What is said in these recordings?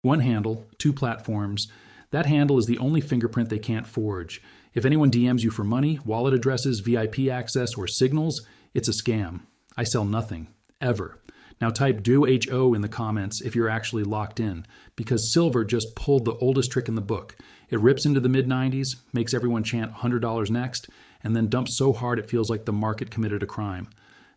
One handle, two platforms. That handle is the only fingerprint they can't forge. If anyone DMs you for money, wallet addresses, VIP access, or signals, it's a scam. I sell nothing, ever. Now type DOHO in the comments if you're actually locked in, because silver just pulled the oldest trick in the book. It rips into the mid-90s, makes everyone chant $100 next, and then dumps so hard it feels like the market committed a crime.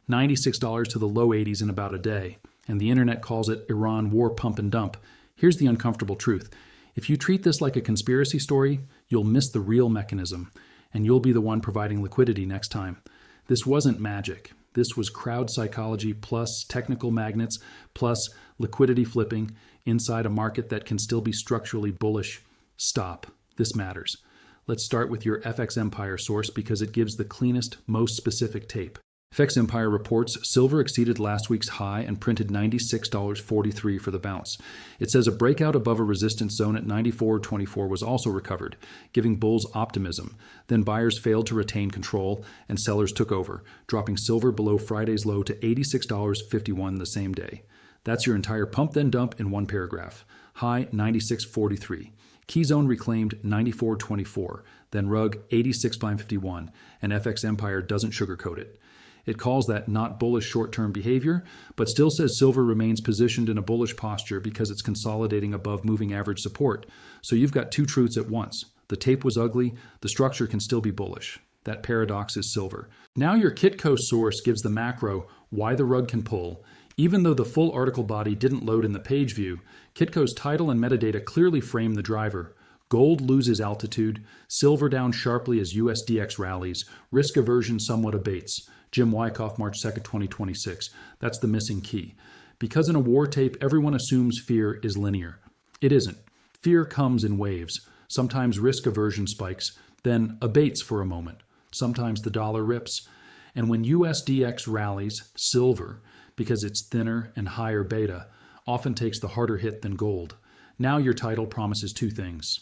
$96 to the low 80s in about a day, and the internet calls it Iran war pump and dump. Here's the uncomfortable truth. If you treat this like a conspiracy story, you'll miss the real mechanism, and you'll be the one providing liquidity next time. This wasn't magic. This was crowd psychology plus technical magnets plus liquidity flipping inside a market that can still be structurally bullish. Stop. This matters. Let's start with your FX Empire source because it gives the cleanest, most specific tape. FX Empire reports silver exceeded last week's high and printed $96.43 for the bounce. It says a breakout above a resistance zone at $94.24 was also recovered, giving bulls optimism. Then buyers failed to retain control and sellers took over, dropping silver below Friday's low to $86.51 the same day. That's your entire pump then dump in one paragraph. High $96.43. Key zone reclaimed $94.24, then rug $86.51, and FX Empire doesn't sugarcoat it. It calls that not bullish short-term behavior, but still says silver remains positioned in a bullish posture because it's consolidating above moving average support. So you've got two truths at once. The tape was ugly, the structure can still be bullish. That paradox is silver. Now your Kitco source gives the macro why the rug can pull. Even though the full article body didn't load in the page view, Kitco's title and metadata clearly frame the driver. Gold loses altitude, silver down sharply as USDX rallies, risk aversion somewhat abates. Jim Wyckoff, March 2nd, 2026. That's the missing key. Because in a war tape, everyone assumes fear is linear. It isn't. Fear comes in waves. Sometimes risk aversion spikes, then abates for a moment. Sometimes the dollar rips. And when USDX rallies, silver, because it's thinner and higher beta, often takes the harder hit than gold. Now your title promises two things: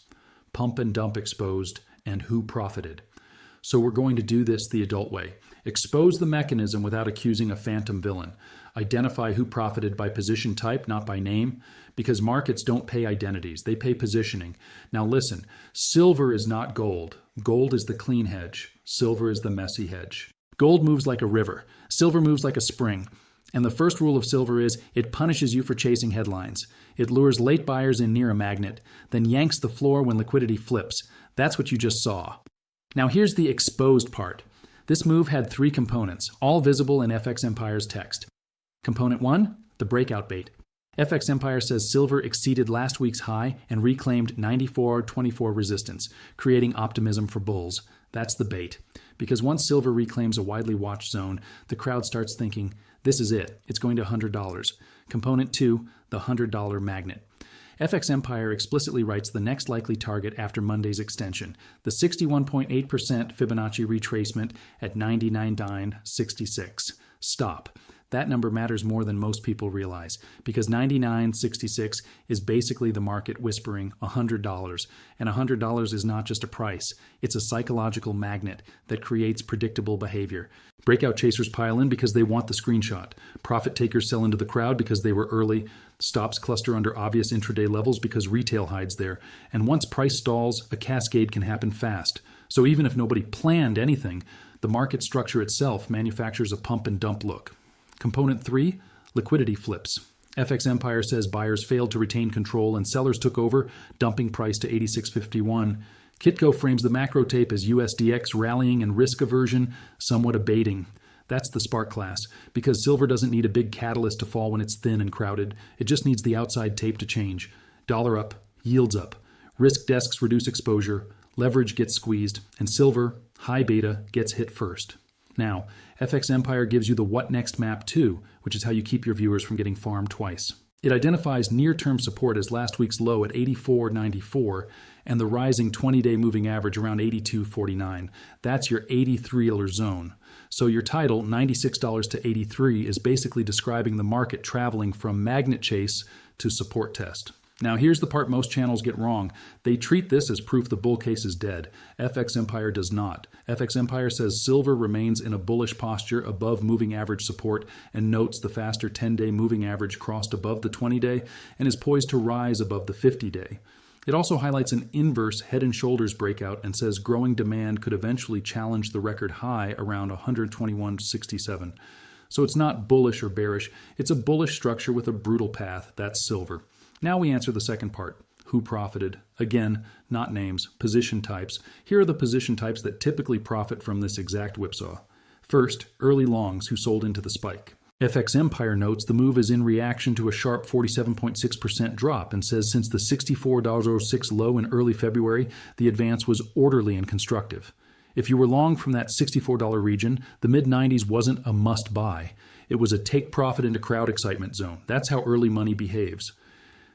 pump and dump exposed, and who profited. So we're going to do this the adult way. Expose the mechanism without accusing a phantom villain. Identify who profited by position type, not by name, because markets don't pay identities, they pay positioning. Now listen, silver is not gold. Gold is the clean hedge. Silver is the messy hedge. Gold moves like a river. Silver moves like a spring. And the first rule of silver is it punishes you for chasing headlines. It lures late buyers in near a magnet, then yanks the floor when liquidity flips. That's what you just saw. Now here's the exposed part. This move had three components, all visible in FX Empire's text. Component 1, the breakout bait. FX Empire says silver exceeded last week's high and reclaimed 94.24 resistance, creating optimism for bulls. That's the bait. Because once silver reclaims a widely watched zone, the crowd starts thinking, this is it, it's going to $100. Component 2, the $100 magnet. FX Empire explicitly writes the next likely target after Monday's extension, the 61.8% Fibonacci retracement at 99.66. Stop. That number matters more than most people realize, because 99.66 is basically the market whispering $100, and $100 is not just a price, it's a psychological magnet that creates predictable behavior. Breakout chasers pile in because they want the screenshot. Profit takers sell into the crowd because they were early. Stops cluster under obvious intraday levels because retail hides there. And once price stalls, a cascade can happen fast. So even if nobody planned anything, the market structure itself manufactures a pump and dump look. Component 3, liquidity flips. FX Empire says buyers failed to retain control and sellers took over, dumping price to 86.51. Kitco frames the macro tape as USDX rallying and risk aversion somewhat abating. That's the spark class, because silver doesn't need a big catalyst to fall when it's thin and crowded. It just needs the outside tape to change. Dollar up, yields up. Risk desks reduce exposure, leverage gets squeezed, and silver, high beta, gets hit first. Now, FX Empire gives you the what next map too, which is how you keep your viewers from getting farmed twice. It identifies near-term support as last week's low at 84.94 and the rising 20-day moving average around 82.49. That's your 83-er zone. So your title, $96 to 83, is basically describing the market traveling from magnet chase to support test. Now here's the part most channels get wrong. They treat this as proof the bull case is dead. FX Empire does not. FX Empire says silver remains in a bullish posture above moving average support and notes the faster 10-day moving average crossed above the 20-day and is poised to rise above the 50-day. It also highlights an inverse head and shoulders breakout and says growing demand could eventually challenge the record high around 121.67. So it's not bullish or bearish. It's a bullish structure with a brutal path. That's silver. Now we answer the second part. Who profited? Again, not names, position types. Here are the position types that typically profit from this exact whipsaw. First, early longs who sold into the spike. FX Empire notes the move is in reaction to a sharp 47.6% drop and says since the $64.06 low in early February, the advance was orderly and constructive. If you were long from that $64 region, the mid-90s wasn't a must-buy. It was a take profit into crowd excitement zone. That's how early money behaves.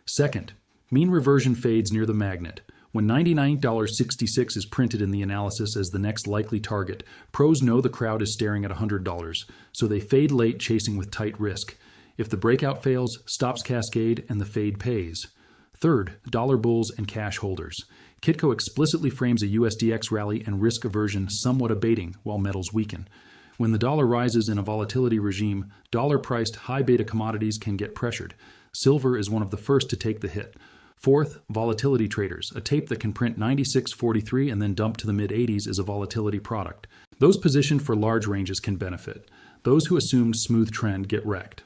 Second, mean reversion fades near the magnet. When $99.66 is printed in the analysis as the next likely target, pros know the crowd is staring at $100, so they fade late chasing with tight risk. If the breakout fails, stops cascade and the fade pays. Third, dollar bulls and cash holders. Kitco explicitly frames a USDX rally and risk aversion somewhat abating while metals weaken. When the dollar rises in a volatility regime, dollar-priced high-beta commodities can get pressured. Silver is one of the first to take the hit. Fourth, volatility traders. A tape that can print 96.43 and then dump to the mid-80s is a volatility product. Those positioned for large ranges can benefit. Those who assumed smooth trend get wrecked.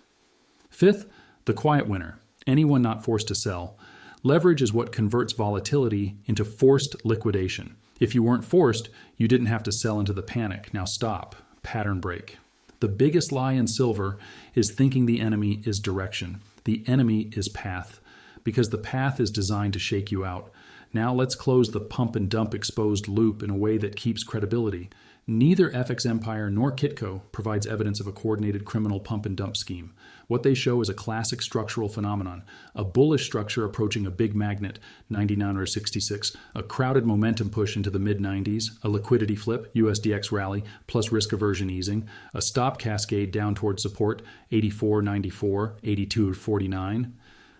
Fifth, the quiet winner. Anyone not forced to sell. Leverage is what converts volatility into forced liquidation. If you weren't forced, you didn't have to sell into the panic. Now stop. Pattern break. The biggest lie in silver is thinking the enemy is direction. The enemy is path, because the path is designed to shake you out. Now let's close the pump and dump exposed loop in a way that keeps credibility. Neither FX Empire nor Kitco provides evidence of a coordinated criminal pump and dump scheme. What they show is a classic structural phenomenon, a bullish structure approaching a big magnet, 99 or 66, a crowded momentum push into the mid-90s, a liquidity flip, USDX rally, plus risk aversion easing, a stop cascade down toward support, 84.94, 82.49.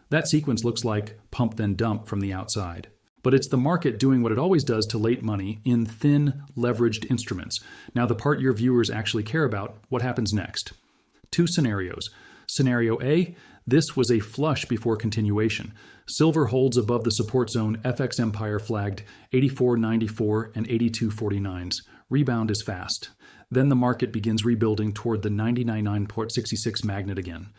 That sequence looks like pump then dump from the outside. But it's the market doing what it always does to late money in thin, leveraged instruments. Now the part your viewers actually care about, what happens next? Two scenarios. Scenario A, this was a flush before continuation. Silver holds above the support zone FX Empire flagged 84.94 and 82.49s. Rebound is fast. Then the market begins rebuilding toward the 99.66 magnet again.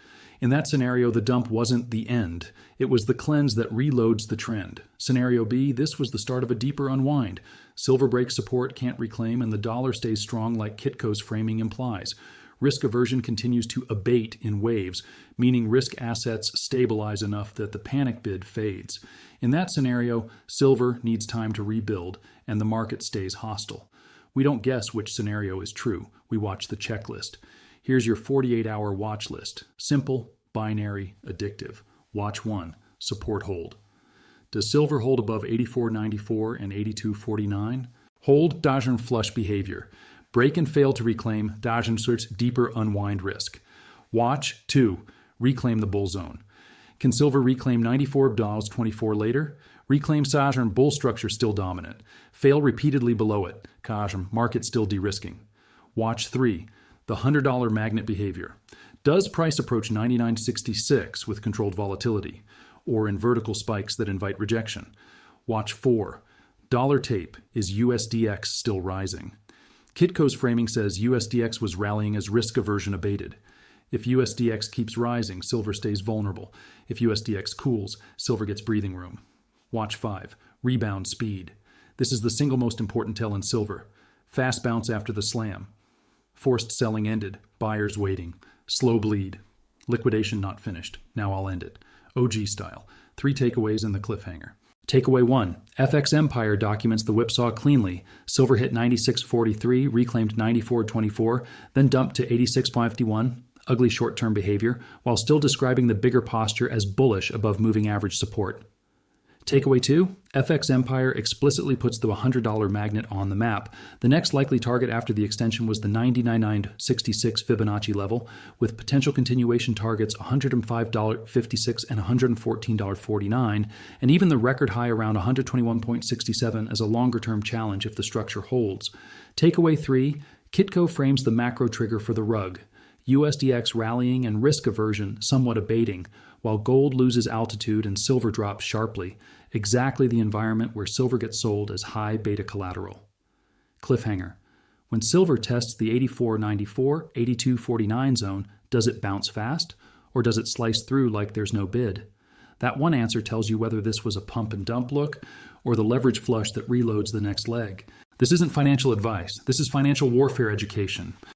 In that scenario, the dump wasn't the end. It was the cleanse that reloads the trend. Scenario B, this was the start of a deeper unwind. Silver breaks support, can't reclaim, and the dollar stays strong like Kitco's framing implies. Risk aversion continues to abate in waves, meaning risk assets stabilize enough that the panic bid fades. In that scenario, silver needs time to rebuild, and the market stays hostile. We don't guess which scenario is true. We watch the checklist. Here's your 48-hour watch list. Simple, binary, addictive. Watch 1. Support hold. Does silver hold above 84.94 and 82.49? Hold Dodge flush behavior. Break and fail to reclaim. Dodge inserts deeper unwind risk. Watch 2. Reclaim the bull zone. Can silver reclaim $94.24 later? Reclaim Sajern bull structure still dominant. Fail repeatedly below it. Kajm, market still de-risking. Watch 3. The $100 magnet behavior. Does price approach 99.66 with controlled volatility, or in vertical spikes that invite rejection? Watch 4. Dollar tape. Is USDX still rising? Kitco's framing says USDX was rallying as risk aversion abated. If USDX keeps rising, silver stays vulnerable. If USDX cools, silver gets breathing room. Watch 5. Rebound speed. This is the single most important tell in silver. Fast bounce after the slam. Forced selling ended. Buyers waiting. Slow bleed. Liquidation not finished. Now I'll end it. OG style. 3 takeaways in the cliffhanger. Takeaway 1. FX Empire documents the whipsaw cleanly. Silver hit 96.43, reclaimed 94.24, then dumped to 86.51. Ugly short-term behavior, while still describing the bigger posture as bullish above moving average support. Takeaway 2, FX Empire explicitly puts the $100 magnet on the map. The next likely target after the extension was the 99.966 Fibonacci level, with potential continuation targets $105.56 and $114.49, and even the record high around 121.67 as a longer-term challenge if the structure holds. Takeaway 3, Kitco frames the macro trigger for the rug. USDX rallying and risk aversion somewhat abating, while gold loses altitude and silver drops sharply, exactly the environment where silver gets sold as high beta collateral. Cliffhanger. When silver tests the 84.94, 82.49 zone, does it bounce fast, or does it slice through like there's no bid? That one answer tells you whether this was a pump and dump look or the leverage flush that reloads the next leg. This isn't financial advice. This is financial warfare education.